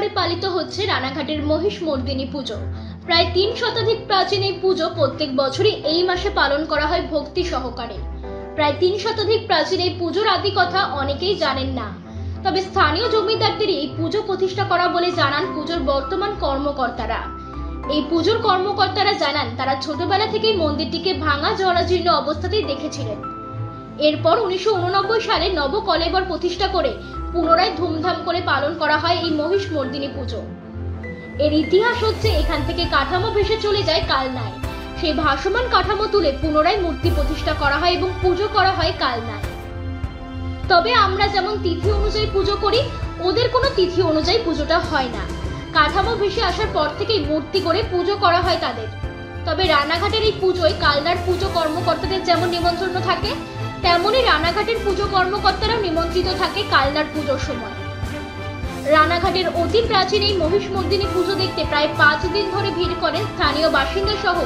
ধরে পালিত হচ্ছে রানাঘাটের মহিষমর্দিনী পুজো। প্রায় 3 শতাধিক প্রাচীন এই পুজো প্রত্যেক বছরই এই মাসে পালন করা হয় ভক্তি সহকারে। প্রায় 3 শতাধিক প্রাচীন এই পুজোর আদি কথা অনেকেই জানেন না, তবে স্থানীয় জমিদারদের এই পুজো প্রতিষ্ঠা করা বলে জানান পুজোর বর্তমান কর্মকর্তারা। এই পুজোর কর্মকর্তারা জানান তারা ছোটবেলা থেকেই মন্দিরটিকে ভাঙা জরাজীর্ণ অবস্থাতেই দেখেছিলেন। এরপর 1989 সালে নবকলেবর প্রতিষ্ঠা করে পুনরায় ধুমধাম করে পালন করা হয় এই মহিষমর্দিনী পুজো। এর ইতিহাস হচ্ছে এখান থেকে কাঠামো ভেসে চলে যায় কালনায়, সেই ভাসমান কাঠামো তুলে পুনরায় মূর্তি প্রতিষ্ঠা করা হয় এবং পুজো করা হয় কালনায়। তবে আমরা যেমন তিথি অনুযায়ী পুজো করি, ওদের কোনো তিথি অনুযায়ী পুজোটা হয় না। কাঠামো ভেসে আসার পর থেকেই মূর্তি করে পুজো করা হয় তাদের। তবে রানাঘাটের এই পুজোয় কালনার পুজো কর্মকর্তাদের যেমন নিমন্ত্রণ থাকে, তেমনই রানাঘাটের পুজো কর্মকর্তারাও নিমন্ত্রিত থাকে কালনার পুজোর সময়। রানাঘাটের অতি প্রাচীন এই মহিষমর্দিনী পুজো দেখতে প্রায় 5 দিন ধরে ভিড় করেন স্থানীয় বাসিন্দা সহ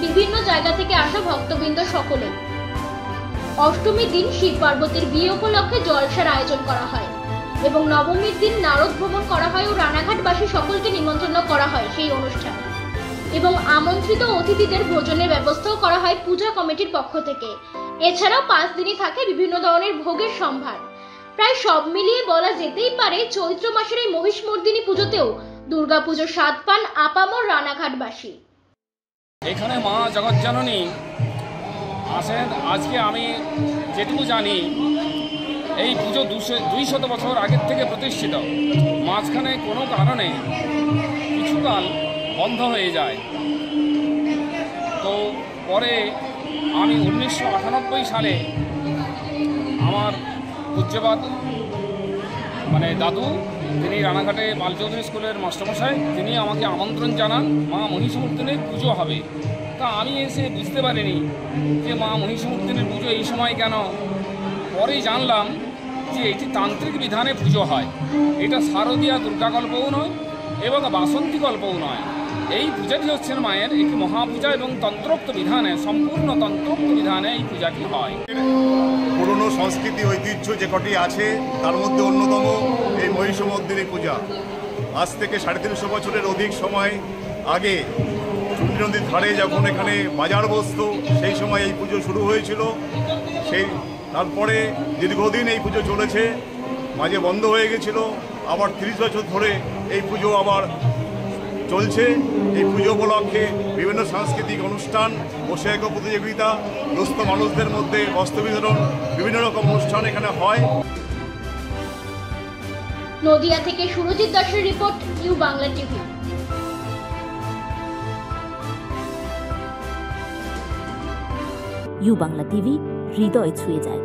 বিভিন্ন জায়গা থেকে আসা ভক্তবৃন্দ সকলে। অষ্টমীর দিন শিব পার্বতীর বিয়ে উপলক্ষে জলসার আয়োজন করা হয় এবং নবমীর দিন নারদ ভ্রমণ করা হয় ও রানাঘাটবাসী সকলকে নিমন্ত্রণ করা হয় সেই অনুষ্ঠানে এবং আমন্ত্রিত অতিথিদের ভোজনের ব্যবস্থাও করা হয় পূজা কমিটির পক্ষ থেকে। এছাড়াও 5 দিনই থাকে বিভিন্ন ধরনের ভোগের সম্ভার। প্রায় সব মিলিয়ে বলা যেতেই পারে চৈত্র মাসের এই মহিষমর্দিনী পুজোতেও দুর্গাপুজোর স্বাদ পান আপামর রানাঘাটবাসী। এখানে মা জগজ্জননী আসেন। আজকে আমি যেটুকু জানি এই পুজো 200 বছর আগের থেকে প্রতিষ্ঠিত। মাঝখানে কোনো কারণে কিছুকাল বন্ধ হয়ে যায়। তো পরে আমি 1998 সালে আমার পূজ্যপাত দাদু, তিনি রানাঘাটে বালচৌধুরী স্কুলের মাস্টারমশাই, তিনি আমাকে আমন্ত্রণ জানান মা মহিষমর্দিনীর পুজো হবে। তা আমি এসে বুঝতে পারিনি যে মা মহিষমর্দিনীর পুজো এই সময় কেন। পরেই জানলাম যে এটি তান্ত্রিক বিধানে পুজো হয়। এটা শারদীয়া দুর্গাকল্পও নয় এবং বাসন্তী কল্পও নয়। এই পূজাটি হচ্ছেন মায়ের একটি মহাপূজা এবং তন্ত্রোক্ত বিধানে, সম্পূর্ণ তন্ত্রোক্ত বিধানে এই পূজাটি হয়। পুরনো সংস্কৃতি ঐতিহ্য যে কটি আছে তার মধ্যে অন্যতম এই মহিষমর্দিনী পূজা। আজ থেকে 350 বছরের অধিক সময় আগে চুন্ডী নদীর ধারে যখন এখানে বাজার বসত, সেই সময় এই পুজো শুরু হয়েছিল। তারপরে দীর্ঘদিন এই পুজো চলেছে, মাঝে বন্ধ হয়ে গেছিল। আবার 30 বছর ধরে এই পুজো আবার চলছে। এই পুজো উপলক্ষে বিভিন্ন সাংস্কৃতিক অনুষ্ঠান, বৈশাখ প্রতিযোগিতা, দুস্থ মানুষদের মধ্যে বস্ত্র বিতরণ, বিভিন্ন রকম অনুষ্ঠান এখানে হয়। নদিয়া থেকে সুরজিৎ দাসের report, U Bangla TV. U Bangla TV, হৃদয় ছুঁয়ে যায়।